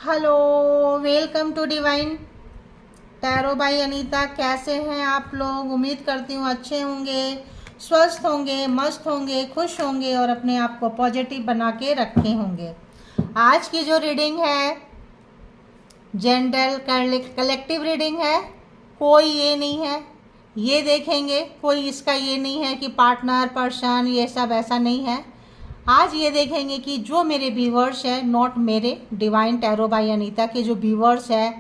Hello, welcome to divine tarot by Anita. कैसे हैं आप लोग? उम्मीद करती हूँ अच्छे होंगे, स्वस्थ होंगे, मस्त होंगे, खुश होंगे और अपने आप को पॉजिटिव बना के रखे होंगे। आज की जो रीडिंग है जनरल कलेक्टिव रीडिंग है। कोई ये नहीं है, ये देखेंगे कोई इसका ये नहीं है कि पार्टनर पर्सन ये सब ऐसा नहीं है। आज ये देखेंगे कि जो मेरे व्यूवर्स है, नॉट मेरे, डिवाइन टैरो बाई अनीता के जो व्यूवर्स है,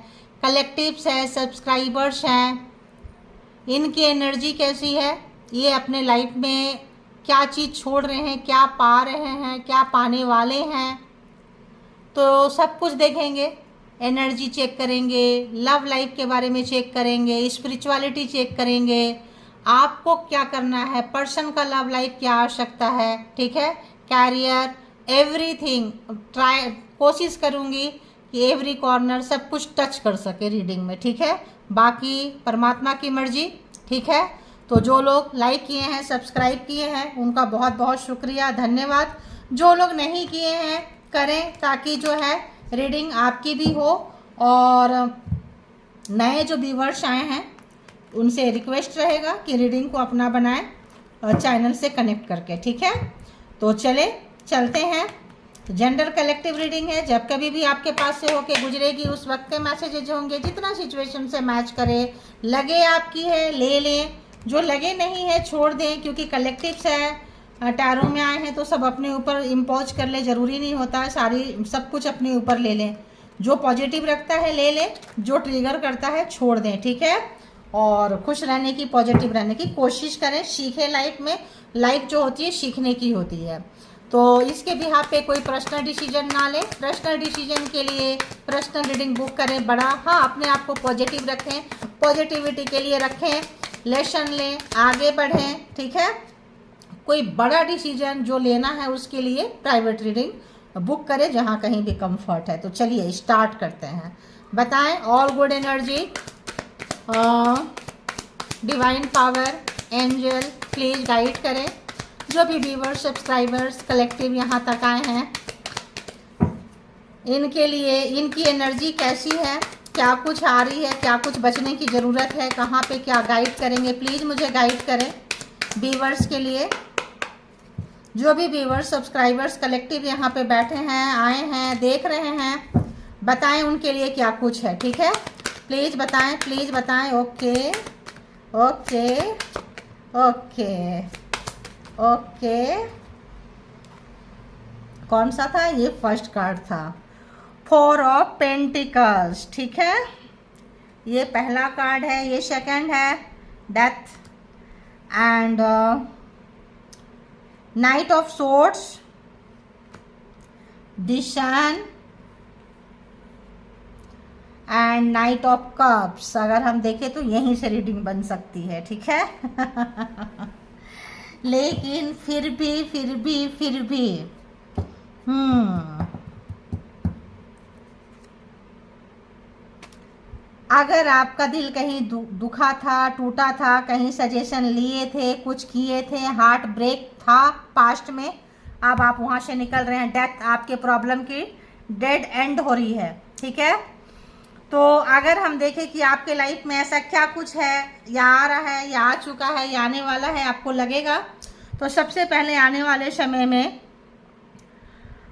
कलेक्टिव्स है, सब्सक्राइबर्स हैं, इनकी एनर्जी कैसी है, ये अपने लाइफ में क्या चीज़ छोड़ रहे हैं, क्या पा रहे हैं, क्या पाने वाले हैं, तो सब कुछ देखेंगे। एनर्जी चेक करेंगे, लव लाइफ के बारे में चेक करेंगे, स्पिरिचुअलिटी चेक करेंगे, आपको क्या करना है, पर्सन का लव लाइफ क्या आवश्यकता है, ठीक है, कैरियर, एवरीथिंग। ट्राई कोशिश करूँगी कि एवरी कॉर्नर सब कुछ टच कर सके रीडिंग में, ठीक है। बाकी परमात्मा की मर्जी, ठीक है। तो जो लोग लाइक किए हैं, सब्सक्राइब किए हैं, उनका बहुत बहुत शुक्रिया, धन्यवाद। जो लोग नहीं किए हैं करें, ताकि जो है रीडिंग आपकी भी हो। और नए जो व्यूवर्स आए हैं उनसे रिक्वेस्ट रहेगा कि रीडिंग को अपना बनाएं चैनल से कनेक्ट करके, ठीक है। तो चलते हैं। जेंडर कलेक्टिव रीडिंग है। जब कभी भी आपके पास से होके गुजरेगी उस वक्त के मैसेजेज होंगे, जितना सिचुएशन से मैच करे, लगे आपकी है ले लें, जो लगे नहीं है छोड़ दें, क्योंकि कलेक्टिव्स है, टैरो में आए हैं तो सब अपने ऊपर इम्पोज कर ले, ज़रूरी नहीं होता है सारी सब कुछ अपने ऊपर ले लें। जो पॉजिटिव रखता है ले लें, जो ट्रिगर करता है छोड़ दें, ठीक है। और खुश रहने की, पॉजिटिव रहने की कोशिश करें, सीखें। लाइफ में लाइफ जो होती है सीखने की होती है। तो इसके बिहाफ पे कोई पर्सनल डिसीजन ना लें। पर्सनल डिसीजन के लिए पर्सनल रीडिंग बुक करें बड़ा, हाँ अपने आप को पॉजिटिव रखें, पॉजिटिविटी के लिए रखें, लेसन लें, आगे बढ़ें, ठीक है। कोई बड़ा डिसीजन जो लेना है उसके लिए प्राइवेट रीडिंग बुक करें जहाँ कहीं भी कंफर्ट है। तो चलिए स्टार्ट करते हैं। बताएं all good energy, divine power, angel please guide करें। जो भी व्यूवर्स, सब्सक्राइबर्स, कलेक्टिव यहाँ तक आए हैं, इनके लिए इनकी एनर्जी कैसी है, क्या कुछ आ रही है, क्या कुछ बचने की ज़रूरत है, कहाँ पे क्या गाइड करेंगे, प्लीज़ मुझे गाइड करें। व्यूवर्स के लिए, जो भी व्यूवर्स, सब्सक्राइबर्स, कलेक्टिव यहाँ पे बैठे हैं, आए हैं, देख रहे हैं, बताएं उनके लिए क्या कुछ है, ठीक है। प्लीज़ बताएं, प्लीज़ बताएं। ओके ओके ओके ओके, कौन सा था ये? फर्स्ट कार्ड था, 4 ऑफ पेंटिकल्स, ठीक है। ये पहला कार्ड है, ये सेकंड है, death and knight of swords, the sun and knight of cups. अगर हम देखें तो यहीं से रीडिंग बन सकती है, ठीक है। लेकिन फिर भी अगर आपका दिल कहीं दुखा था, टूटा था, कहीं सजेशन लिए थे, कुछ किए थे, हार्ट ब्रेक था पास्ट में, अब आप वहां से निकल रहे हैं। डेथ आपके प्रॉब्लम की डेड एंड हो रही है, ठीक है। तो अगर हम देखें कि आपके लाइफ में ऐसा क्या कुछ है, या आ रहा है, या आ चुका है, या आने वाला है, आपको लगेगा, तो सबसे पहले आने वाले समय में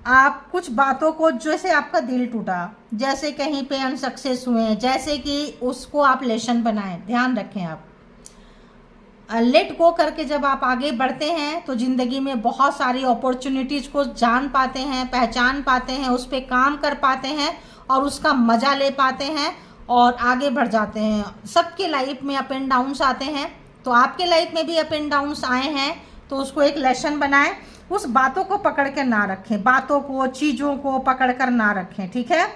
आप कुछ बातों को, जैसे आपका दिल टूटा, जैसे कहीं पे अनसक्सेस हुए, जैसे कि उसको आप लेसन बनाएं, ध्यान रखें। आप लेट गो करके जब आप आगे बढ़ते हैं तो ज़िंदगी में बहुत सारी अपॉर्चुनिटीज़ को जान पाते हैं, पहचान पाते हैं, उस पर काम कर पाते हैं और उसका मज़ा ले पाते हैं और आगे बढ़ जाते हैं। सबके लाइफ में अप एंड डाउन्स आते हैं, तो आपके लाइफ में भी अप एंड डाउन्स आए हैं, तो उसको एक लेसन बनाएं। उस बातों को पकड़ कर ना रखें, बातों को, चीज़ों को पकड़ कर ना रखें, ठीक है,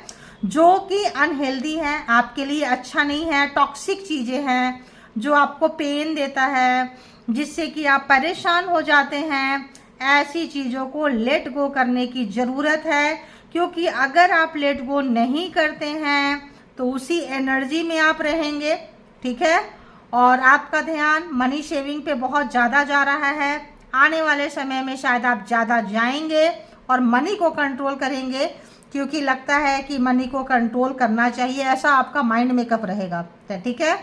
जो कि अनहेल्दी है, आपके लिए अच्छा नहीं है, टॉक्सिक चीज़ें हैं, जो आपको पेन देता है, जिससे कि आप परेशान हो जाते हैं। ऐसी चीज़ों को लेट गो करने की ज़रूरत है, क्योंकि अगर आप लेट गो नहीं करते हैं तो उसी एनर्जी में आप रहेंगे, ठीक है। और आपका ध्यान मनी सेविंग पे बहुत ज़्यादा जा रहा है, आने वाले समय में शायद आप ज़्यादा जाएंगे और मनी को कंट्रोल करेंगे, क्योंकि लगता है कि मनी को कंट्रोल करना चाहिए, ऐसा आपका माइंड मेकअप रहेगा, ठीक है।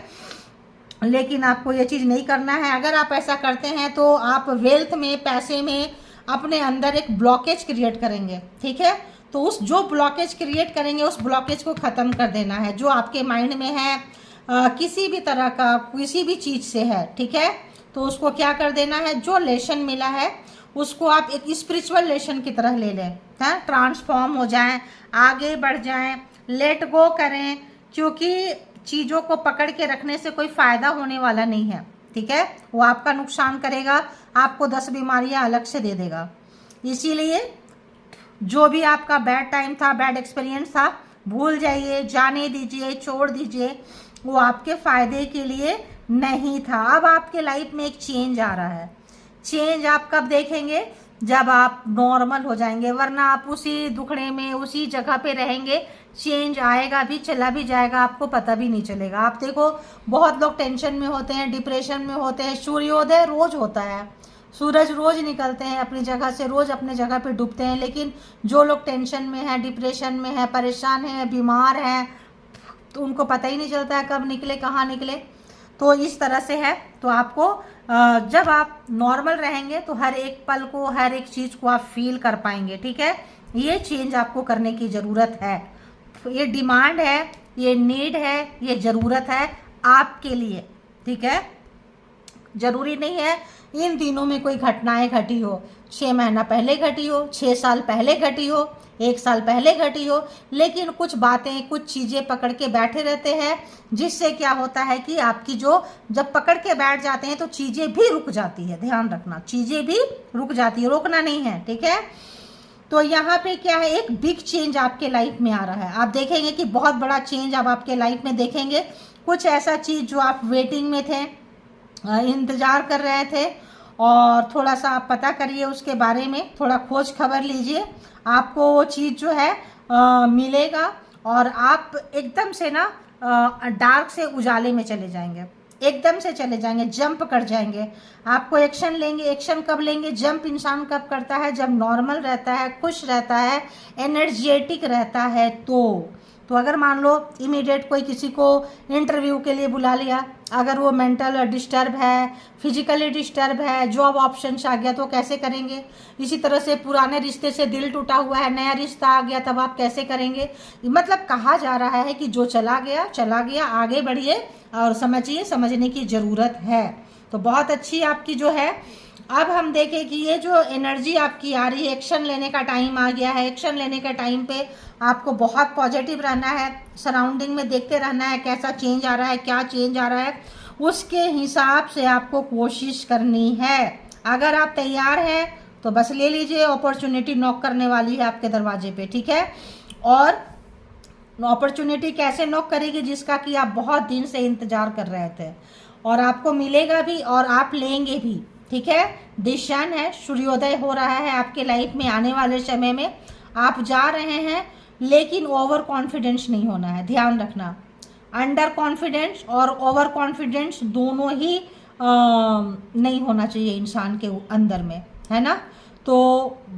लेकिन आपको ये चीज़ नहीं करना है। अगर आप ऐसा करते हैं तो आप वेल्थ में, पैसे में अपने अंदर एक ब्लॉकेज क्रिएट करेंगे, ठीक है। तो उस जो ब्लॉकेज क्रिएट करेंगे उस ब्लॉकेज को ख़त्म कर देना है, जो आपके माइंड में है किसी भी तरह का, किसी भी चीज़ से है, ठीक है। तो उसको क्या कर देना है, जो लेसन मिला है उसको आप एक स्पिरिचुअल लेसन की तरह ले लें, हाँ, ट्रांसफॉर्म हो जाएं, आगे बढ़ जाएं, लेट गो करें, क्योंकि चीज़ों को पकड़ के रखने से कोई फ़ायदा होने वाला नहीं है, ठीक है। वो आपका नुकसान करेगा, आपको 10 बीमारियां अलग से दे देगा। इसीलिए जो भी आपका बैड टाइम था, बैड एक्सपीरियंस था, भूल जाइए, जाने दीजिए, छोड़ दीजिए, वो आपके फ़ायदे के लिए नहीं था। अब आपके लाइफ में एक चेंज आ रहा है। चेंज आप कब देखेंगे, जब आप नॉर्मल हो जाएंगे, वरना आप उसी दुखड़े में, उसी जगह पे रहेंगे। चेंज आएगा भी, चला भी जाएगा, आपको पता भी नहीं चलेगा। आप देखो, बहुत लोग टेंशन में होते हैं, डिप्रेशन में होते हैं। सूर्योदय रोज होता है, सूरज रोज निकलते हैं अपनी जगह से, रोज अपने जगह पे डूबते हैं। लेकिन जो लोग टेंशन में है, डिप्रेशन में है, परेशान है, बीमार हैं, तो उनको पता ही नहीं चलता है कब निकले, कहाँ निकले। तो इस तरह से है। तो आपको जब आप नॉर्मल रहेंगे तो हर एक पल को, हर एक चीज़ को आप फील कर पाएंगे, ठीक है। ये चेंज आपको करने की ज़रूरत है। ये डिमांड है, ये नीड है, ये ज़रूरत है आपके लिए, ठीक है। ज़रूरी नहीं है इन दिनों में कोई घटनाएं घटी हो, 6 महीना पहले घटी हो, 6 साल पहले घटी हो, 1 साल पहले घटी हो, लेकिन कुछ बातें, कुछ चीज़ें पकड़ के बैठे रहते हैं, जिससे क्या होता है कि आपकी जो, जब पकड़ के बैठ जाते हैं तो चीज़ें भी रुक जाती है। ध्यान रखना, चीज़ें भी रुक जाती है, रोकना नहीं है, ठीक है। तो यहाँ पे क्या है, एक बिग चेंज आपके लाइफ में आ रहा है। आप देखेंगे कि बहुत बड़ा चेंज आप आपके लाइफ में देखेंगे। कुछ ऐसा चीज़ जो आप वेटिंग में थे, इंतज़ार कर रहे थे, और थोड़ा सा आप पता करिए उसके बारे में, थोड़ा खोज खबर लीजिए, आपको वो चीज़ जो है मिलेगा, और आप एकदम से ना डार्क से उजाले में चले जाएंगे, एकदम से चले जाएंगे, जंप कर जाएंगे। आपको एक्शन लेंगे। एक्शन कब लेंगे, जंप इंसान कब करता है, जब नॉर्मल रहता है, खुश रहता है, एनर्जेटिक रहता है। तो अगर मान लो इमीडिएट कोई किसी को इंटरव्यू के लिए बुला लिया, अगर वो मेंटल डिस्टर्ब है, फिजिकली डिस्टर्ब है, जॉब ऑप्शंस आ गया, तो कैसे करेंगे। इसी तरह से पुराने रिश्ते से दिल टूटा हुआ है, नया रिश्ता आ गया, तब आप कैसे करेंगे। मतलब कहा जा रहा है कि जो चला गया चला गया, आगे बढ़िए और समझिए, समझने की ज़रूरत है। तो बहुत अच्छी आपकी जो है। अब हम देखें कि ये जो एनर्जी आपकी आ रही है, एक्शन लेने का टाइम आ गया है। एक्शन लेने के टाइम पे आपको बहुत पॉजिटिव रहना है, सराउंडिंग में देखते रहना है कैसा चेंज आ रहा है, क्या चेंज आ रहा है, उसके हिसाब से आपको कोशिश करनी है। अगर आप तैयार हैं तो बस ले लीजिए, अपॉर्चुनिटी नॉक करने वाली है आपके दरवाजे पे, ठीक है। और अपॉर्चुनिटी कैसे नॉक करेगी, जिसका कि आप बहुत दिन से इंतजार कर रहे थे, और आपको मिलेगा भी और आप लेंगे भी, ठीक है। दिशान है, सूर्योदय हो रहा है आपके लाइफ में। आने वाले समय में आप जा रहे हैं, लेकिन ओवर कॉन्फिडेंस नहीं होना है, ध्यान रखना। अंडर कॉन्फिडेंस और ओवर कॉन्फिडेंस दोनों ही नहीं होना चाहिए इंसान के अंदर में, है ना। तो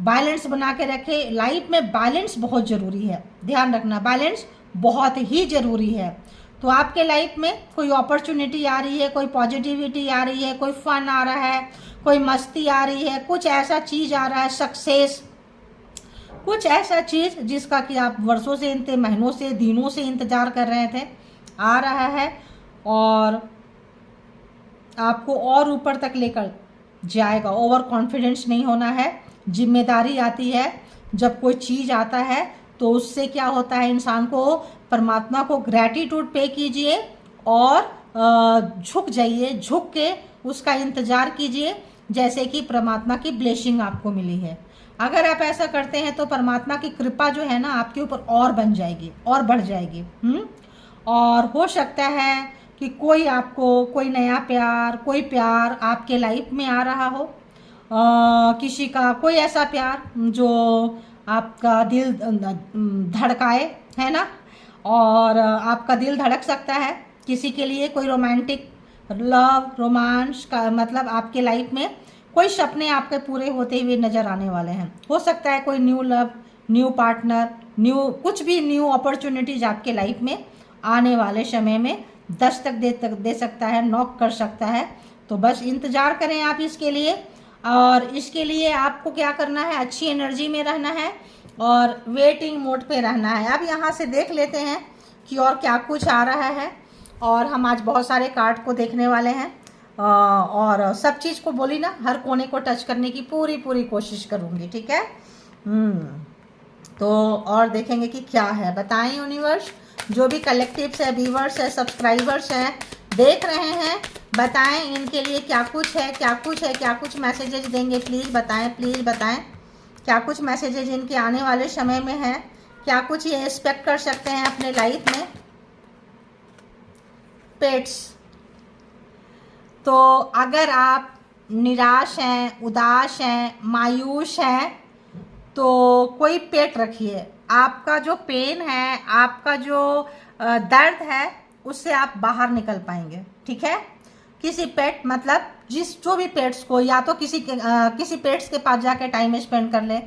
बैलेंस बना के रखे। लाइफ में बैलेंस बहुत ज़रूरी है, ध्यान रखना, बैलेंस बहुत ही ज़रूरी है। तो आपके लाइफ में कोई अपॉर्चुनिटी आ रही है, कोई पॉजिटिविटी आ रही है, कोई फन आ रहा है, कोई मस्ती आ रही है, कुछ ऐसा चीज़ आ रहा है, सक्सेस, कुछ ऐसा चीज़ जिसका कि आप वर्षों से, महीनों से, दिनों से इंतज़ार कर रहे थे, आ रहा है, और आपको और ऊपर तक लेकर जाएगा। ओवर कॉन्फिडेंस नहीं होना है। जिम्मेदारी आती है जब कोई चीज़ आता है, तो उससे क्या होता है, इंसान को, परमात्मा को ग्रैटिट्यूड पे कीजिए और झुक जाइए, झुक के उसका इंतज़ार कीजिए, जैसे कि परमात्मा की ब्लेसिंग आपको मिली है। अगर आप ऐसा करते हैं तो परमात्मा की कृपा जो है ना आपके ऊपर और बन जाएगी और बढ़ जाएगी। और हो सकता है कि कोई आपको, कोई नया प्यार, कोई प्यार आपके लाइफ में आ रहा हो, किसी का कोई ऐसा प्यार जो आपका दिल धड़काए, है ना, और आपका दिल धड़क सकता है किसी के लिए। कोई रोमांटिक लव, रोमांस का मतलब आपके लाइफ में कोई सपने आपके पूरे होते हुए नज़र आने वाले हैं। हो सकता है कोई न्यू लव, न्यू पार्टनर, कुछ भी न्यू अपॉर्चुनिटीज आपके लाइफ में आने वाले समय में दस्तक दे सकता है, नॉक कर सकता है। तो बस इंतज़ार करें आप इसके लिए। और इसके लिए आपको क्या करना है, अच्छी एनर्जी में रहना है और वेटिंग मोड पे रहना है। अब यहाँ से देख लेते हैं कि और क्या कुछ आ रहा है। और हम आज बहुत सारे कार्ड को देखने वाले हैं और सब चीज़ को बोली ना, हर कोने को टच करने की पूरी कोशिश करूँगी, ठीक है। तो और देखेंगे कि क्या है, बताएं यूनिवर्स। जो भी कलेक्टिव्स है, व्यूवर्स है, सब्सक्राइबर्स हैं, देख रहे हैं, बताएं इनके लिए क्या कुछ है, क्या कुछ मैसेजेज देंगे। प्लीज़ बताएं क्या कुछ मैसेजेज इनके आने वाले समय में है, क्या कुछ ये एक्सपेक्ट कर सकते हैं अपने लाइफ में। पेट्स, तो अगर आप निराश हैं, उदास हैं, मायूस हैं, तो कोई पेट रखिए। आपका जो पेन है, आपका जो दर्द है, उससे आप बाहर निकल पाएंगे, ठीक है। किसी पेट मतलब जो भी पेट्स को, या तो किसी पेट्स के पास जाके टाइम स्पेंड कर ले,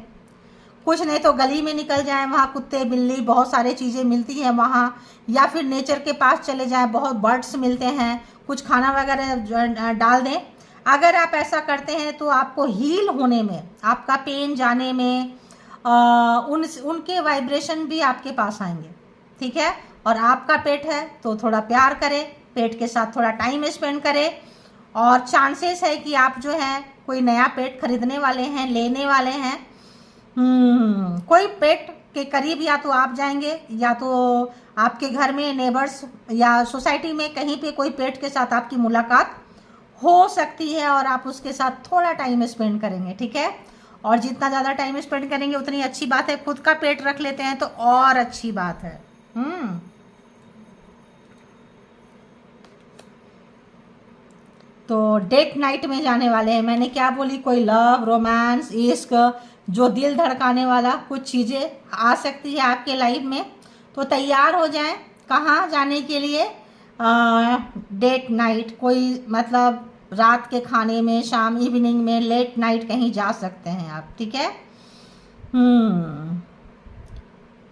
कुछ नहीं तो गली में निकल जाएं, वहाँ कुत्ते बिल्ली बहुत सारी चीज़ें मिलती हैं वहाँ, या फिर नेचर के पास चले जाएं, बहुत बर्ड्स मिलते हैं, कुछ खाना वगैरह डाल दें। अगर आप ऐसा करते हैं तो आपको हील होने में, आपका पेन जाने में उनके वाइब्रेशन भी आपके पास आएंगे, ठीक है। और आपका पेट है तो थोड़ा प्यार करें, पेट के साथ थोड़ा टाइम स्पेंड करें। और चांसेस है कि आप जो है कोई नया पेट खरीदने वाले हैं, लेने वाले हैं। कोई पेट के करीब या तो आप जाएंगे, या तो आपके घर में नेबर्स या सोसाइटी में कहीं पे कोई पेट के साथ आपकी मुलाकात हो सकती है और आप उसके साथ थोड़ा टाइम स्पेंड करेंगे, ठीक है। और जितना ज़्यादा टाइम स्पेंड करेंगे उतनी अच्छी बात है। खुद का पेट रख लेते हैं तो और अच्छी बात है। तो डेट नाइट में जाने वाले हैं। मैंने क्या बोली, कोई लव, रोमांस, इश्क, जो दिल धड़काने वाला कुछ चीज़ें आ सकती है आपके लाइफ में। तो तैयार हो जाएं। कहाँ जाने के लिए? डेट नाइट, कोई मतलब रात के खाने में, शाम इवनिंग में, लेट नाइट कहीं जा सकते हैं आप, ठीक है।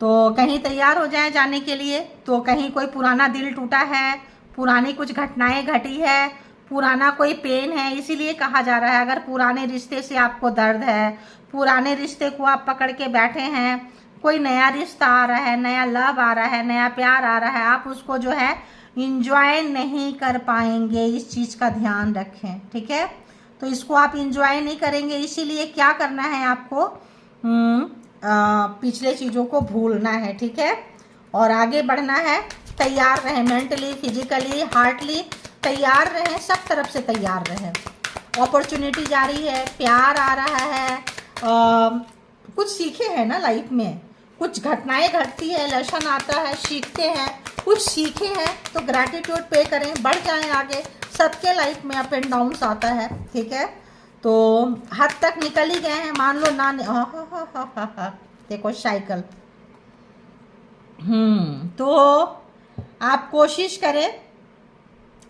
तो कहीं तैयार हो जाएं जाने के लिए। तो कहीं कोई पुराना दिल टूटा है, पुरानी कुछ घटनाएं घटी है, पुराना कोई पेन है, इसीलिए कहा जा रहा है। अगर पुराने रिश्ते से आपको दर्द है, पुराने रिश्ते को आप पकड़ के बैठे हैं, कोई नया रिश्ता आ रहा है, नया लव आ रहा है, नया प्यार आ रहा है, आप उसको जो है इंजॉय नहीं कर पाएंगे। इस चीज़ का ध्यान रखें, ठीक है। तो इसको आप इंजॉय नहीं करेंगे, इसीलिए क्या करना है आपको, पिछले चीज़ों को भूलना है, ठीक है, और आगे बढ़ना है। तैयार रहें, मेंटली, फिजिकली, हार्टली तैयार रहें, सब तरफ से तैयार रहें। अपॉर्चुनिटी जा रही है, प्यार आ रहा है, कुछ सीखे हैं ना लाइफ में, कुछ घटनाएं घटती है, लेसन आता है, सीखते हैं, कुछ सीखे हैं तो ग्रैटिट्यूड पे करें, बढ़ जाएं आगे। सबके लाइफ में अप एंड डाउन्स आता है, ठीक है। तो हद तक निकल ही गए हैं, मान लो ना। देखो साइकिल। तो आप कोशिश करें,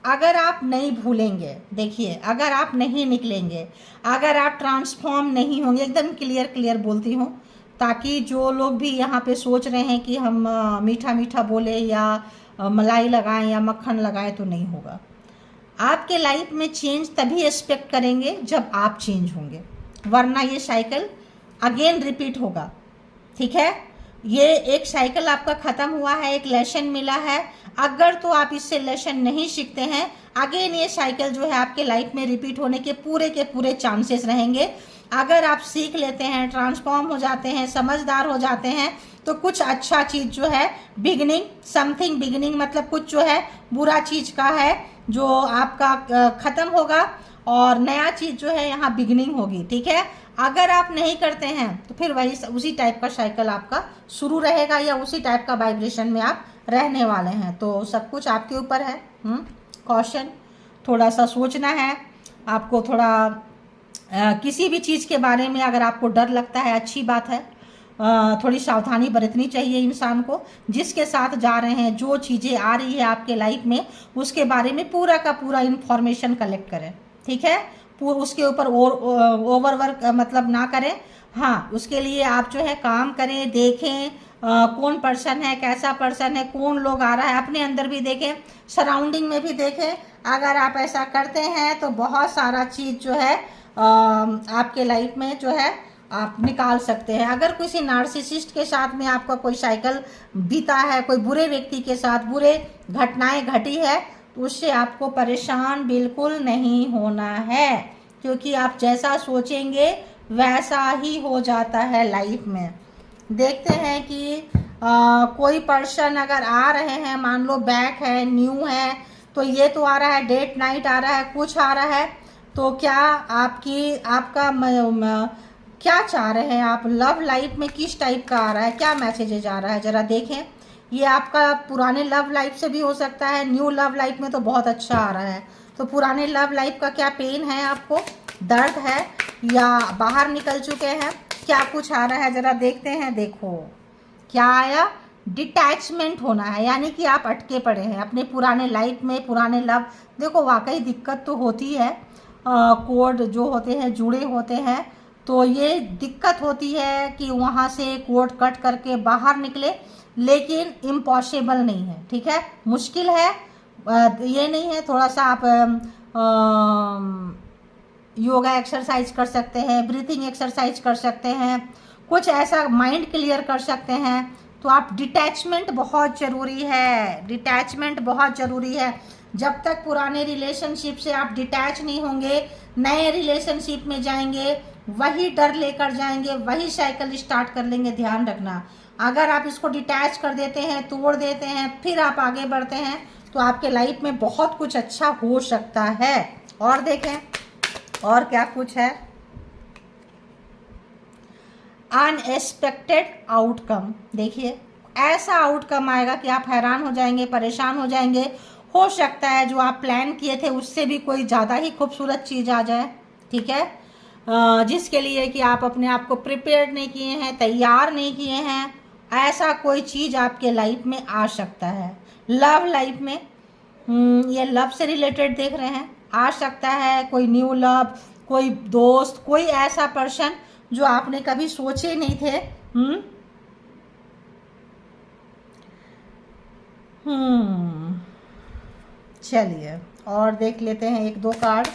अगर आप नहीं भूलेंगे, देखिए, अगर आप नहीं निकलेंगे, अगर आप ट्रांसफॉर्म नहीं होंगे, एकदम क्लियर बोलती हूँ, ताकि जो लोग भी यहाँ पे सोच रहे हैं कि हम मीठा मीठा बोले या मलाई लगाएं या मक्खन लगाएं, तो नहीं होगा। आपके लाइफ में चेंज तभी एक्सपेक्ट करेंगे जब आप चेंज होंगे, वरना ये साइकिल अगेन रिपीट होगा, ठीक है। ये एक साइकिल आपका ख़त्म हुआ है, एक लेसन मिला है। अगर तो आप इससे लेसन नहीं सीखते हैं, अगेन ये साइकिल जो है आपके लाइफ में रिपीट होने के पूरे चांसेस रहेंगे। अगर आप सीख लेते हैं, ट्रांसफॉर्म हो जाते हैं, समझदार हो जाते हैं, तो कुछ अच्छा चीज़ जो है, बिगिनिंग, समथिंग बिगिनिंग, मतलब कुछ जो है बुरा चीज़ का है जो आपका ख़त्म होगा और नया चीज़ जो है यहाँ बिगिनिंग होगी, ठीक है। अगर आप नहीं करते हैं तो फिर वही उसी टाइप का साइकिल आपका शुरू रहेगा, या उसी टाइप का वाइब्रेशन में आप रहने वाले हैं। तो सब कुछ आपके ऊपर है। कॉशन, थोड़ा सा सोचना है आपको, थोड़ा किसी भी चीज़ के बारे में अगर आपको डर लगता है, अच्छी बात है, थोड़ी सावधानी बरतनी चाहिए इंसान को। जिसके साथ जा रहे हैं, जो चीज़ें आ रही है आपके लाइफ में, उसके बारे में पूरा का पूरा इन्फॉर्मेशन कलेक्ट करें, ठीक है। उसके ऊपर ओवरवर्क मतलब ना करें। हाँ, उसके लिए आप जो है काम करें, देखें, कौन पर्सन है, कैसा पर्सन है, कौन लोग आ रहा है, अपने अंदर भी देखें, सराउंडिंग में भी देखें। अगर आप ऐसा करते हैं तो बहुत सारा चीज़ जो है आपके लाइफ में जो है आप निकाल सकते हैं। अगर किसी नार्सिसिस्ट के साथ में आपका कोई साइकिल बीता है, कोई बुरे व्यक्ति के साथ बुरे घटनाएं घटी है, तो उससे आपको परेशान बिल्कुल नहीं होना है, क्योंकि आप जैसा सोचेंगे वैसा ही हो जाता है लाइफ में। देखते हैं कि कोई पर्सन अगर आ रहे हैं, मान लो बैक है, न्यू है, तो ये तो आ रहा है, डेट नाइट आ रहा है, कुछ आ रहा है, तो क्या आपका क्या चाह रहे हैं आप लव लाइफ में, किस टाइप का आ रहा है, क्या मैसेजेज आ रहा है, ज़रा देखें। ये आपका पुराने लव लाइफ से भी हो सकता है, न्यू लव लाइफ में तो बहुत अच्छा आ रहा है। तो पुराने लव लाइफ का क्या पेन है, आपको दर्द है, या बाहर निकल चुके हैं, क्या कुछ आ रहा है, ज़रा देखते हैं। देखो क्या आया, डिटैचमेंट होना है, यानी कि आप अटके पड़े हैं अपने पुराने लाइफ में, पुराने लव। देखो वाकई दिक्कत तो होती है, कोड जो होते हैं जुड़े होते हैं, तो ये दिक्कत होती है कि वहाँ से कोड कट करके बाहर निकले, लेकिन इम्पॉसिबल नहीं है, ठीक है, मुश्किल है, ये नहीं है। थोड़ा सा आप योगा एक्सरसाइज कर सकते हैं, ब्रीथिंग एक्सरसाइज कर सकते हैं, कुछ ऐसा माइंड क्लियर कर सकते हैं। तो आप डिटैचमेंट बहुत ज़रूरी है, डिटैचमेंट बहुत ज़रूरी है। जब तक पुराने रिलेशनशिप से आप डिटैच नहीं होंगे, नए रिलेशनशिप में जाएंगे, वही डर लेकर जाएंगे, वही साइकिल स्टार्ट कर लेंगे। ध्यान रखना, अगर आप इसको डिटैच कर देते हैं, तोड़ देते हैं, फिर आप आगे बढ़ते हैं, तो आपके लाइफ में बहुत कुछ अच्छा हो सकता है। और देखें और क्या कुछ है, अनएक्सपेक्टेड आउटकम। देखिए ऐसा आउटकम आएगा कि आप हैरान हो जाएंगे, परेशान हो जाएंगे। हो सकता है जो आप प्लान किए थे उससे भी कोई ज़्यादा ही खूबसूरत चीज़ आ जाए, ठीक है, जिसके लिए कि आप अपने आप को प्रिपेयर नहीं किए हैं, तैयार नहीं किए हैं, ऐसा कोई चीज़ आपके लाइफ में आ सकता है। लव लाइफ में ये लव से रिलेटेड देख रहे हैं, आ सकता है कोई न्यू लव, कोई दोस्त, कोई ऐसा पर्सन जो आपने कभी सोचे नहीं थे। चलिए और देख लेते हैं एक दो कार्ड।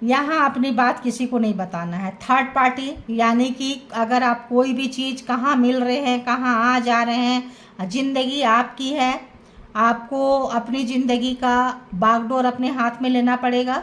यहाँ अपनी बात किसी को नहीं बताना है, थर्ड पार्टी, यानी कि अगर आप कोई भी चीज़, कहाँ मिल रहे हैं, कहाँ आ जा रहे हैं, ज़िंदगी आपकी है, आपको अपनी ज़िंदगी का बागडोर अपने हाथ में लेना पड़ेगा।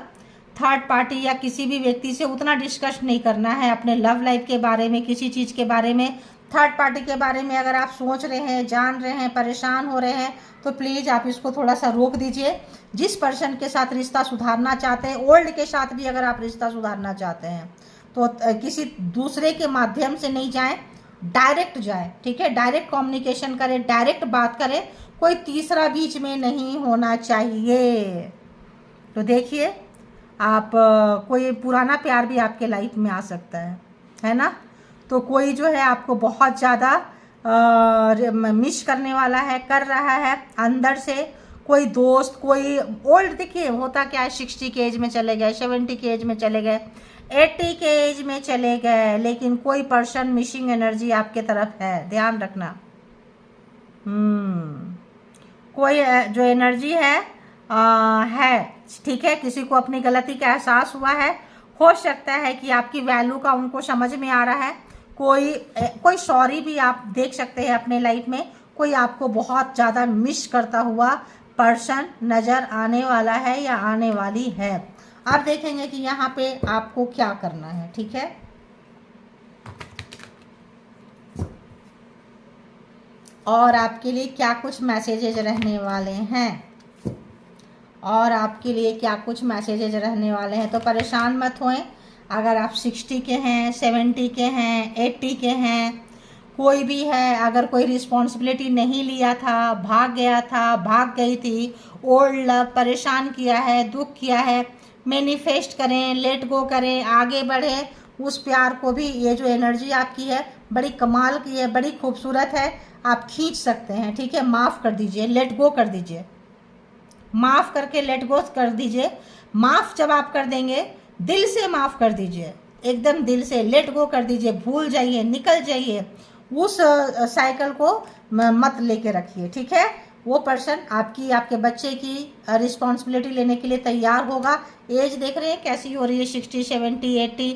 थर्ड पार्टी या किसी भी व्यक्ति से उतना डिस्कस नहीं करना है अपने लव लाइफ के बारे में, किसी चीज़ के बारे में। थर्ड पार्टी के बारे में अगर आप सोच रहे हैं, जान रहे हैं, परेशान हो रहे हैं, तो प्लीज़ आप इसको थोड़ा सा रोक दीजिए। जिस पर्सन के साथ रिश्ता सुधारना चाहते हैं, ओल्ड के साथ भी अगर आप रिश्ता सुधारना चाहते हैं, तो किसी दूसरे के माध्यम से नहीं जाएं, डायरेक्ट जाएं, ठीक है, डायरेक्ट कम्युनिकेशन करें, डायरेक्ट बात करें, कोई तीसरा बीच में नहीं होना चाहिए। तो देखिए आप कोई पुराना प्यार भी आपके लाइफ में आ सकता है ना, तो कोई जो है आपको बहुत ज़्यादा मिस करने वाला है, कर रहा है अंदर से। कोई दोस्त, कोई ओल्ड, देखिए होता क्या है, 60 के एज में चले गए, 70 के एज में चले गए, 80 के एज में चले गए, लेकिन कोई पर्सन मिसिंग एनर्जी आपके तरफ है, ध्यान रखना। कोई जो एनर्जी है ठीक है, किसी को अपनी गलती का एहसास हुआ है, हो सकता है कि आपकी वैल्यू का उनको समझ में आ रहा है। कोई सॉरी भी आप देख सकते हैं अपने लाइफ में, कोई आपको बहुत ज़्यादा मिस करता हुआ पर्सन नज़र आने वाला है या आने वाली है। आप देखेंगे कि यहाँ पे आपको क्या करना है, ठीक है। और आपके लिए क्या कुछ मैसेजेज रहने वाले हैं, और आपके लिए क्या कुछ मैसेजेज रहने वाले हैं। तो परेशान मत होएं, अगर आप 60 के हैं, 70 के हैं, 80 के हैं, कोई भी है, अगर कोई रिस्पॉन्सिबिलिटी नहीं लिया था, भाग गया था, भाग गई थी, ओल्ड लव परेशान किया है, दुख किया है, मैनिफेस्ट करें, लेट गो करें, आगे बढ़े उस प्यार को भी। ये जो एनर्जी आपकी है बड़ी कमाल की है, बड़ी खूबसूरत है, आप खींच सकते हैं, ठीक है। माफ़ कर दीजिए, लेट गो कर दीजिए, माफ़ करके लेट गो कर दीजिए। माफ़ जब आप कर देंगे, दिल से माफ़ कर दीजिए, एकदम दिल से लेट गो कर दीजिए, भूल जाइए, निकल जाइए, उस साइकिल को मत लेके रखिए, ठीक है। वो पर्सन आपकी, आपके बच्चे की रिस्पॉन्सिबिलिटी लेने के लिए तैयार होगा। एज देख रहे हैं कैसी हो रही है, 60, 70, 80,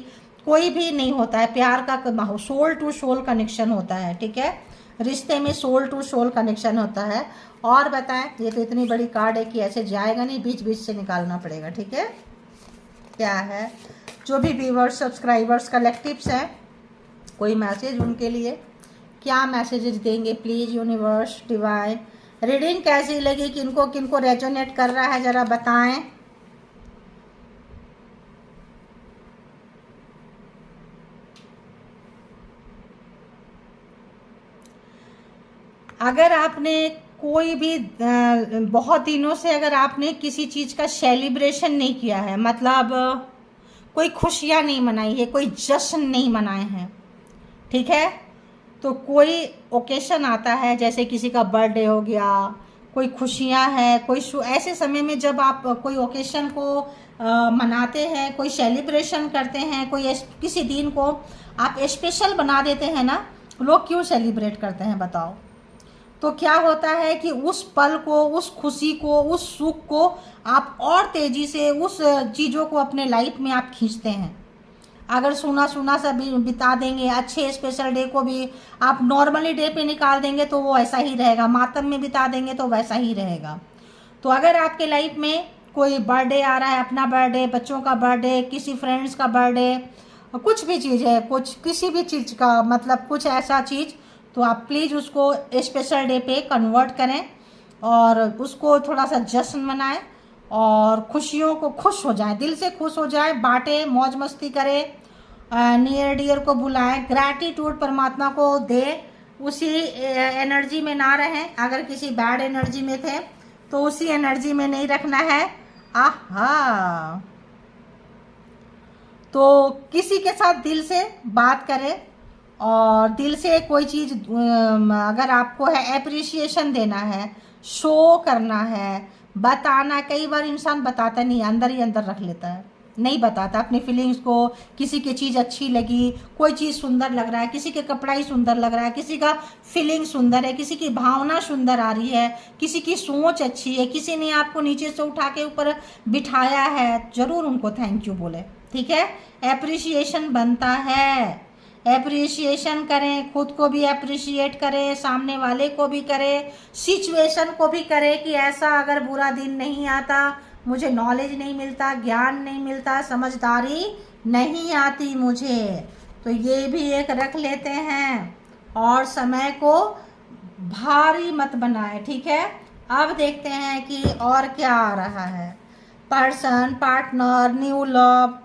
कोई भी नहीं होता है। प्यार का सोल टू सोल कनेक्शन होता है, ठीक है। रिश्ते में सोल टू सोल कनेक्शन होता है। और बताएं, ये तो इतनी बड़ी कार्ड है कि ऐसे जाएगा नहीं, बीच बीच से निकालना पड़ेगा, ठीक है। क्या है, जो भी व्यूवर्स, सब्सक्राइबर्स, कलेक्टिव्स हैं, कोई मैसेज उनके लिए, क्या मैसेजेस देंगे प्लीज़ यूनिवर्स, डिवाइन। रीडिंग कैसी लगी, किनको किनको रेजोनेट कर रहा है, ज़रा बताएं। अगर आपने कोई भी बहुत दिनों से अगर आपने किसी चीज़ का सेलिब्रेशन नहीं किया है, मतलब कोई खुशियाँ नहीं मनाई है, कोई जश्न नहीं मनाए हैं, ठीक है, तो कोई ओकेशन आता है, जैसे किसी का बर्थडे हो गया, कोई खुशियाँ हैं, कोई ऐसे समय में जब आप कोई ओकेशन को मनाते हैं, कोई सेलिब्रेशन करते हैं, कोई किसी दिन को आप स्पेशल बना देते हैं ना, लोग क्यों सेलिब्रेट करते हैं बताओ। तो क्या होता है कि उस पल को, उस खुशी को, उस सुख को आप और तेज़ी से उस चीज़ों को अपने लाइफ में आप खींचते हैं। अगर सुना सुना सा भी बिता देंगे, अच्छे स्पेशल डे को भी आप नॉर्मली डे पे निकाल देंगे तो वो ऐसा ही रहेगा, मातम में बिता देंगे तो वैसा ही रहेगा। तो अगर आपके लाइफ में कोई बर्थडे आ रहा है, अपना बर्थडे, बच्चों का बर्थडे, किसी फ्रेंड्स का बर्थडे, कुछ भी चीज़ है, कुछ किसी भी चीज़ का मतलब कुछ ऐसा चीज़, तो आप प्लीज़ उसको स्पेशल डे पे कन्वर्ट करें और उसको थोड़ा सा जश्न मनाएं और खुशियों को खुश हो जाएं, दिल से खुश हो जाएं, बांटें, मौज मस्ती करें, नियर डियर को बुलाएं, ग्रैटिट्यूड परमात्मा को दें, उसी एनर्जी में ना रहें। अगर किसी बैड एनर्जी में थे तो उसी एनर्जी में नहीं रखना है। आहा, तो किसी के साथ दिल से बात करें और दिल से कोई चीज़, अगर आपको है एप्रिसिएशन देना है, शो करना है, बताना, कई बार इंसान बताता नहीं, अंदर ही अंदर रख लेता है, नहीं बताता अपनी फीलिंग्स को। किसी की चीज़ अच्छी लगी, कोई चीज़ सुंदर लग रहा है, किसी के कपड़ा ही सुंदर लग रहा है, किसी का फीलिंग सुंदर है, किसी की भावना सुंदर आ रही है, किसी की सोच अच्छी है, किसी ने आपको नीचे से उठा के ऊपर बिठाया है, ज़रूर उनको थैंक यू बोले, ठीक है। एप्रिसिएशन बनता है, एप्रिसिएशन करें, खुद को भी एप्रिशिएट करें, सामने वाले को भी करें, सिचुएशन को भी करें कि ऐसा अगर बुरा दिन नहीं आता, मुझे नॉलेज नहीं मिलता, ज्ञान नहीं मिलता, समझदारी नहीं आती मुझे, तो ये भी एक रख लेते हैं। और समय को भारी मत बनाए, ठीक है। अब देखते हैं कि और क्या आ रहा है। पर्सन, पार्टनर, न्यू लव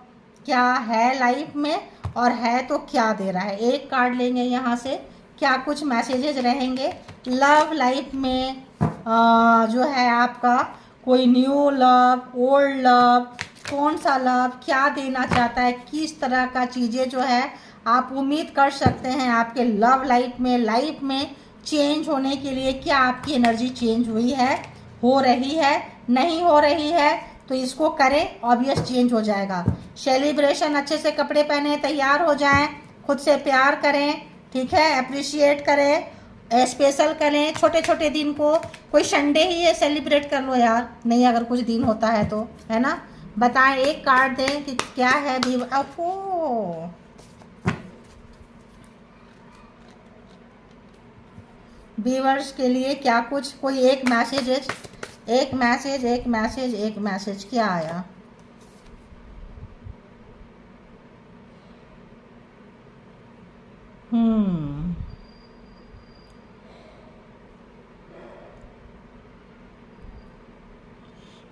क्या है लाइफ में और है तो क्या दे रहा है। एक कार्ड लेंगे यहाँ से, क्या कुछ मैसेजेस रहेंगे लव लाइफ में, जो है आपका कोई न्यू लव, ओल्ड लव, कौन सा लव क्या देना चाहता है, किस तरह का चीज़ें जो है आप उम्मीद कर सकते हैं आपके लव लाइफ में चेंज होने के लिए। क्या आपकी एनर्जी चेंज हुई है, हो रही है, नहीं हो रही है, तो इसको करें, ऑब्वियस चेंज हो जाएगा। सेलिब्रेशन, अच्छे से कपड़े पहने, तैयार हो जाएं, खुद से प्यार करें, ठीक है, अप्रिशिएट करें, स्पेशल करें छोटे छोटे दिन को। कोई संडे ही है, सेलिब्रेट कर लो यार, नहीं अगर कुछ दिन होता है तो, है ना। बताएं, एक कार्ड दें कि क्या है भी। ओहो, व्यूअर्स के लिए क्या कुछ, कोई एक मैसेज, एक मैसेज, एक मैसेज, एक मैसेज क्या आया।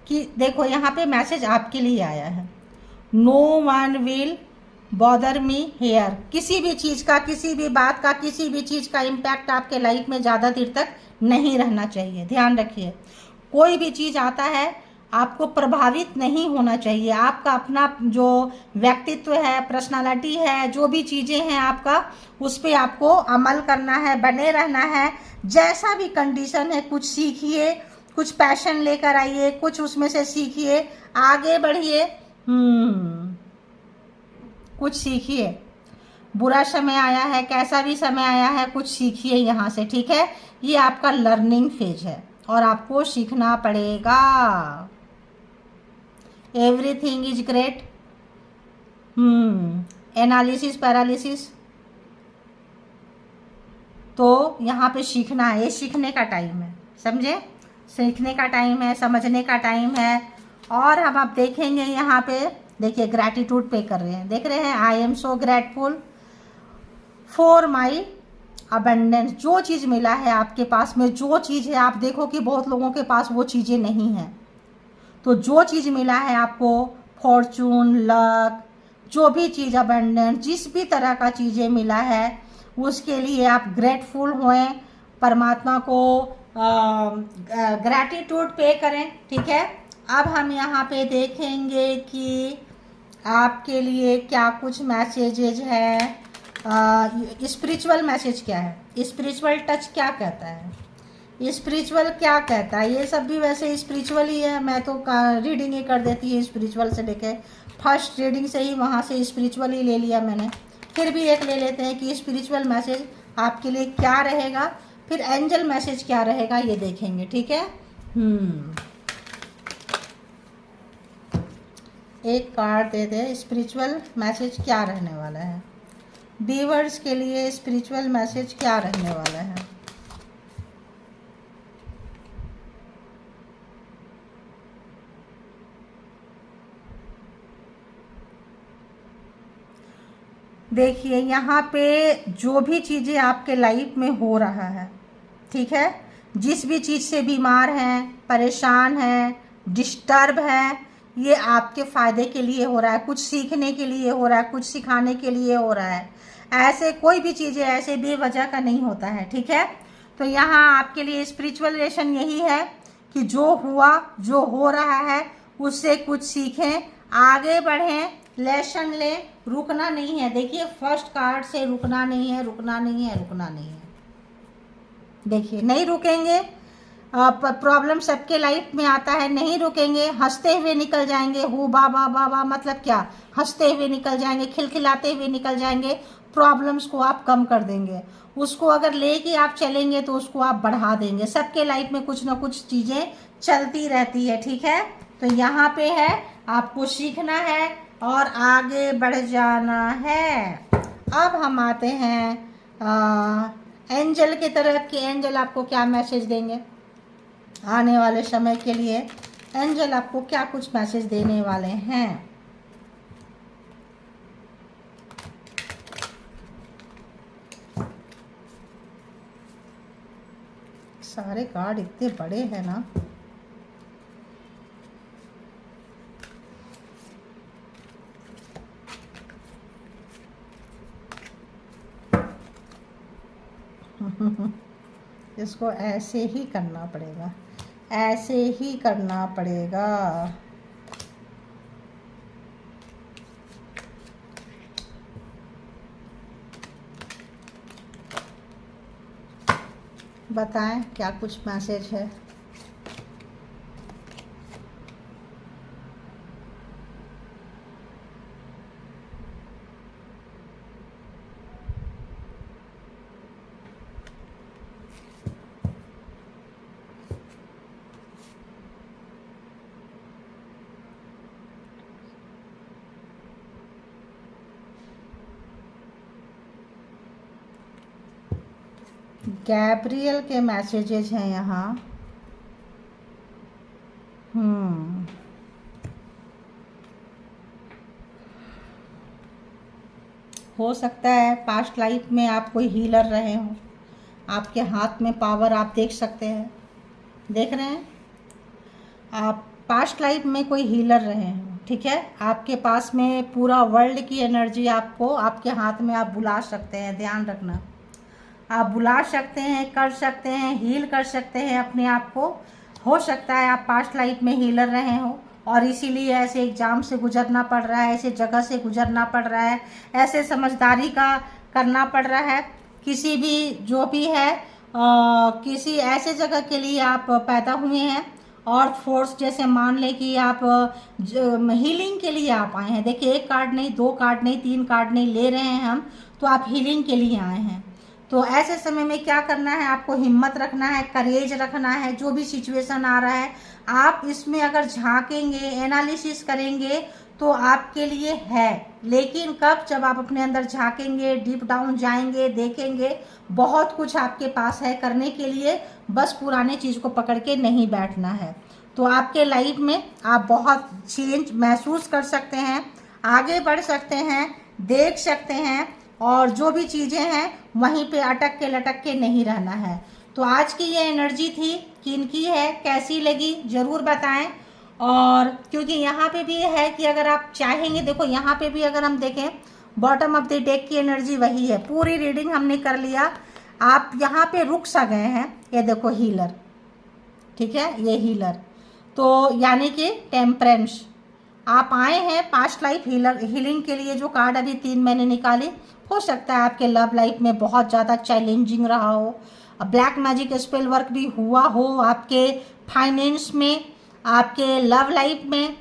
कि देखो यहाँ पे मैसेज आपके लिए आया है, no one will bother me here. किसी भी चीज़ का, किसी भी बात का, किसी भी चीज़ का इम्पैक्ट आपके लाइफ में ज़्यादा देर तक नहीं रहना चाहिए, ध्यान रखिए। कोई भी चीज़ आता है आपको प्रभावित नहीं होना चाहिए। आपका अपना जो व्यक्तित्व है, पर्सनालिटी है, जो भी चीज़ें हैं आपका, उस पर आपको अमल करना है, बने रहना है। जैसा भी कंडीशन है, कुछ सीखिए, कुछ पैशन लेकर आइए, कुछ उसमें से सीखिए, आगे बढ़िए, कुछ सीखिए। बुरा समय आया है, कैसा भी समय आया है, कुछ सीखिए यहाँ से, ठीक है। ये आपका लर्निंग फेज है और आपको सीखना पड़ेगा। Everything is great. Analysis paralysis, तो यहाँ पे सीखना है, ये सीखने का टाइम है, समझे। सीखने का टाइम है, समझने का टाइम है। और हम आप देखेंगे यहाँ पे, देखिए ग्रैटिट्यूड पे कर रहे हैं, देख रहे हैं। I am so grateful for my abundance. जो चीज़ मिला है आपके पास में, जो चीज़ है, आप देखो कि बहुत लोगों के पास वो चीज़ें नहीं हैं। तो जो चीज़ मिला है आपको, फॉर्चून, लक, जो भी चीज़, अबंडेंस, जिस भी तरह का चीज़ें मिला है, उसके लिए आप ग्रेटफुल होएं, परमात्मा को ग्रैटिट्यूड पे करें, ठीक है। अब हम यहाँ पे देखेंगे कि आपके लिए क्या कुछ मैसेजेज है। स्पिरिचुअल मैसेज क्या है, स्पिरिचुअल टच क्या कहता है, स्पिरिचुअल क्या कहता है। ये सब भी वैसे स्पिरिचुअल ही है, मैं तो रीडिंग ही कर देती है स्पिरिचुअल से लेके, फर्स्ट रीडिंग से ही वहाँ से स्पिरिचुअल ही ले लिया मैंने। फिर भी एक ले लेते हैं कि स्पिरिचुअल मैसेज आपके लिए क्या रहेगा, फिर एंजल मैसेज क्या रहेगा, ये देखेंगे, ठीक है। एक कार्ड दे दे, स्पिरिचुअल मैसेज क्या रहने वाला है, व्यूअर्स के लिए स्पिरिचुअल मैसेज क्या रहने वाला है। देखिए यहाँ पे जो भी चीज़ें आपके लाइफ में हो रहा है, ठीक है, जिस भी चीज़ से बीमार हैं, परेशान हैं, डिस्टर्ब हैं, ये आपके फ़ायदे के लिए हो रहा है, कुछ सीखने के लिए हो रहा है, कुछ सिखाने के लिए हो रहा है। ऐसे कोई भी चीज़ें ऐसे बेवजह का नहीं होता है, ठीक है। तो यहाँ आपके लिए स्पिरिचुअल लेसन यही है कि जो हुआ, जो हो रहा है, उससे कुछ सीखें, आगे बढ़ें, लेसन लें, रुकना नहीं है। देखिए फर्स्ट कार्ड से रुकना नहीं है, रुकना नहीं है, रुकना नहीं है। देखिए नहीं रुकेंगे, प्रॉब्लम सबके लाइफ में आता है, नहीं रुकेंगे, हंसते हुए निकल जाएंगे। हो बाबा बाबा मतलब क्या, हंसते हुए निकल जाएंगे, खिलखिलाते हुए निकल जाएंगे। प्रॉब्लम्स को आप कम कर देंगे, उसको अगर लेके आप चलेंगे तो उसको आप बढ़ा देंगे। सबके लाइफ में कुछ ना कुछ चीज़ें चलती रहती है, ठीक है। तो यहाँ पे है, आपको सीखना है और आगे बढ़ जाना है। अब हम आते हैं एंजल की तरफ कि एंजल आपको क्या मैसेज देंगे आने वाले समय के लिए। एंजल आपको क्या कुछ मैसेज देने वाले हैं। सारे कार्ड इतने बड़े हैं ना, इसको ऐसे ही करना पड़ेगा, ऐसे ही करना पड़ेगा। बताएं क्या कुछ मैसेज है। गैब्रियल के मैसेजेस हैं यहाँ। हो सकता है पास्ट लाइफ में आप कोई हीलर रहे हो, आपके हाथ में पावर आप देख सकते हैं, देख रहे हैं, आप पास्ट लाइफ में कोई हीलर रहे हो, ठीक है। आपके पास में पूरा वर्ल्ड की एनर्जी आपको आपके हाथ में आप बुला सकते हैं, ध्यान रखना। आप बुला सकते हैं, कर सकते हैं, हील कर सकते हैं अपने आप को। हो सकता है आप पास्ट लाइफ में हीलर रहे हो और इसीलिए ऐसे एग्ज़ाम से गुजरना पड़ रहा है, ऐसे जगह से गुजरना पड़ रहा है, ऐसे समझदारी का करना पड़ रहा है। किसी भी जो भी है किसी ऐसे जगह के लिए आप पैदा हुए हैं अर्थ फोर्स, जैसे मान ले कि आप हीलिंग के लिए आप आए हैं। देखिए, 1 कार्ड नहीं, 2 कार्ड नहीं, 3 कार्ड नहीं ले रहे हैं हम, तो आप हीलिंग के लिए आए हैं। तो ऐसे समय में क्या करना है, आपको हिम्मत रखना है, करेज रखना है। जो भी सिचुएशन आ रहा है, आप इसमें अगर झांकेंगे, एनालिसिस करेंगे तो आपके लिए है। लेकिन कब, जब आप अपने अंदर झांकेंगे, डीप डाउन जाएंगे, देखेंगे, बहुत कुछ आपके पास है करने के लिए। बस पुराने चीज़ को पकड़ के नहीं बैठना है। तो आपके लाइफ में आप बहुत चेंज महसूस कर सकते हैं, आगे बढ़ सकते हैं, देख सकते हैं, और जो भी चीज़ें हैं वहीं पे अटक के लटक के नहीं रहना है। तो आज की ये एनर्जी थी, किनकी है, कैसी लगी ज़रूर बताएं। और क्योंकि यहाँ पे भी है कि अगर आप चाहेंगे, देखो यहाँ पे भी अगर हम देखें, बॉटम ऑफ द डेक की एनर्जी वही है। पूरी रीडिंग हमने कर लिया, आप यहाँ पे रुक सा गए हैं। ये देखो हीलर, ठीक है, ये हीलर, तो यानी कि टेम्परेंस, आप आए हैं पास्ट लाइफ हीलिंग के लिए। जो कार्ड अभी 3 मैंने निकाली, हो सकता है आपके लव लाइफ में बहुत ज़्यादा चैलेंजिंग रहा हो, ब्लैक मैजिक स्पेल वर्क भी हुआ हो आपके फाइनेंस में, आपके लव लाइफ में।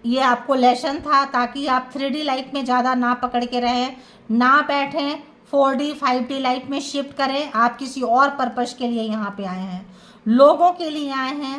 ये आपको लेसन था ताकि आप 3D लाइफ में ज़्यादा ना पकड़ के रहें, ना बैठें, 4D 5D लाइफ में शिफ्ट करें। आप किसी और पर्पस के लिए यहाँ पे आए हैं, लोगों के लिए आए हैं।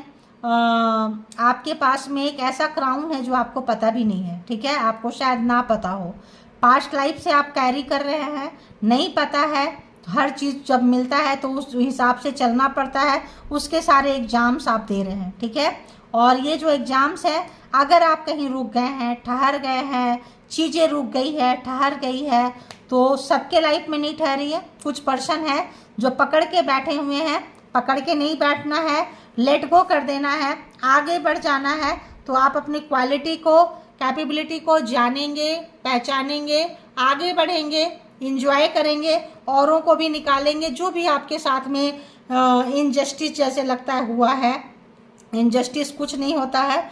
आपके पास में एक ऐसा क्राउन है जो आपको पता भी नहीं है, ठीक है, आपको शायद ना पता हो। पास्ट लाइफ से आप कैरी कर रहे हैं, नहीं पता है। हर चीज़ जब मिलता है तो उस हिसाब से चलना पड़ता है, उसके सारे एग्ज़ाम्स आप दे रहे हैं, ठीक है। और ये जो एग्ज़ाम्स है, अगर आप कहीं रुक गए हैं, ठहर गए हैं, चीज़ें रुक गई है, ठहर गई है, तो सबके लाइफ में नहीं ठहरी है। कुछ पर्सन है जो पकड़ के बैठे हुए हैं, पकड़ के नहीं बैठना है, लेट गो कर देना है, आगे बढ़ जाना है। तो आप अपनी क्वालिटी को, कैपेबिलिटी को जानेंगे, पहचानेंगे, आगे बढ़ेंगे, इंजॉय करेंगे, औरों को भी निकालेंगे। जो भी आपके साथ में इनजस्टिस जैसे लगता है हुआ है, इनजस्टिस कुछ नहीं होता है।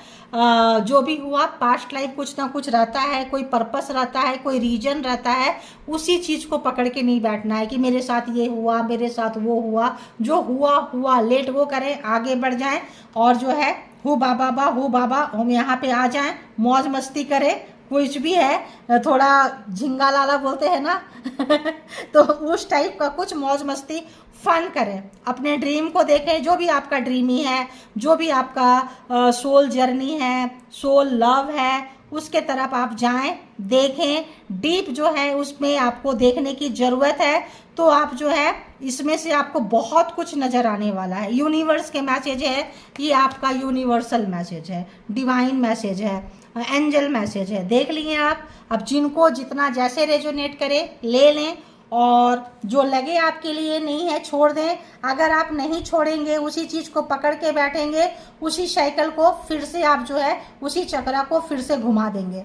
जो भी हुआ, पास्ट लाइफ कुछ ना कुछ रहता है, कोई पर्पस रहता है, कोई रीजन रहता है। उसी चीज़ को पकड़ के नहीं बैठना है कि मेरे साथ ये हुआ, मेरे साथ वो हुआ। जो हुआ हुआ, लेट गो करें, आगे बढ़ जाएं, और जो है हु बाबा हु बाबा हम यहाँ पे आ जाएं, मौज मस्ती करें। कुछ भी है, थोड़ा झिंगा लाला बोलते हैं ना तो उस टाइप का कुछ मौज मस्ती, फन करें, अपने ड्रीम को देखें। जो भी आपका ड्रीम ही है, जो भी आपका सोल जर्नी है, सोल लव है, उसके तरफ आप जाएं, देखें। डीप जो है उसमें आपको देखने की ज़रूरत है। तो आप जो है इसमें से आपको बहुत कुछ नज़र आने वाला है। यूनिवर्स के मैसेज है, ये आपका यूनिवर्सल मैसेज है, डिवाइन मैसेज है, एंजल मैसेज है। देख लिए आप। अब जिनको जितना जैसे रेजोनेट करे ले लें, और जो लगे आपके लिए नहीं है छोड़ दें। अगर आप नहीं छोड़ेंगे, उसी चीज़ को पकड़ के बैठेंगे, उसी साइकिल को फिर से आप जो है उसी चक्रा को फिर से घुमा देंगे,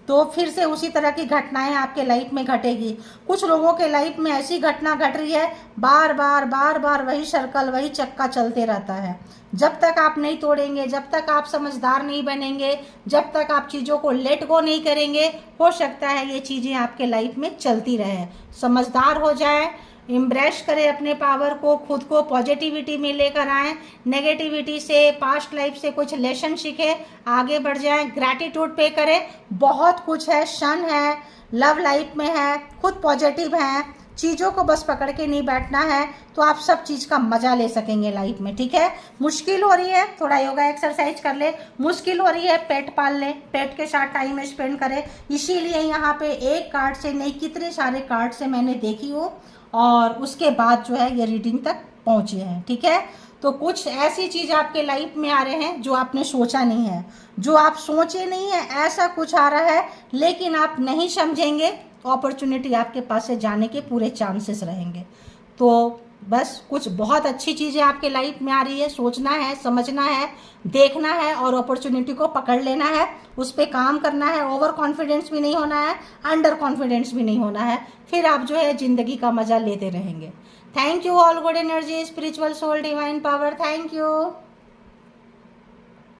तो फिर से उसी तरह की घटनाएं आपके लाइफ में घटेगी। कुछ लोगों के लाइफ में ऐसी घटना घट रही है, बार बार वही सर्कल, वही चक्का चलते रहता है। जब तक आप नहीं तोड़ेंगे, जब तक आप समझदार नहीं बनेंगे, जब तक आप चीज़ों को लेट गो नहीं करेंगे, हो सकता है ये चीज़ें आपके लाइफ में चलती रहे। समझदार हो जाए, इम्ब्रेस करें अपने पावर को, खुद को पॉजिटिविटी में लेकर आएँ, नेगेटिविटी से, पास्ट लाइफ से कुछ लेसन सीखें, आगे बढ़ जाएं, ग्रैटिट्यूड पे करें। बहुत कुछ है, शन है, लव लाइफ में है, खुद पॉजिटिव हैं। चीज़ों को बस पकड़ के नहीं बैठना है, तो आप सब चीज़ का मज़ा ले सकेंगे लाइफ में, ठीक है। मुश्किल हो रही है, थोड़ा योगा एक्सरसाइज कर ले। मुश्किल हो रही है, पेट पाल लें, पेट के साथ टाइम स्पेंड करें। इसीलिए यहाँ पे एक कार्ड से नहीं, कितने सारे कार्ड से मैंने देखी हो, और उसके बाद जो है ये रीडिंग तक पहुँचे हैं, ठीक है। तो कुछ ऐसी चीज़ आपके लाइफ में आ रहे हैं जो आपने सोचा नहीं है, जो आप सोचे नहीं है, ऐसा कुछ आ रहा है, लेकिन आप नहीं समझेंगे। अपॉर्चुनिटी आपके पास से जाने के पूरे चांसेस रहेंगे। तो बस कुछ बहुत अच्छी चीज़ें आपके लाइफ में आ रही है, सोचना है, समझना है, देखना है, और अपॉर्चुनिटी को पकड़ लेना है, उस पर काम करना है। ओवर कॉन्फिडेंस भी नहीं होना है, अंडर कॉन्फिडेंस भी नहीं होना है, फिर आप जो है ज़िंदगी का मज़ा लेते रहेंगे। Thank you all, good energy, spiritual soul, divine power, thank you.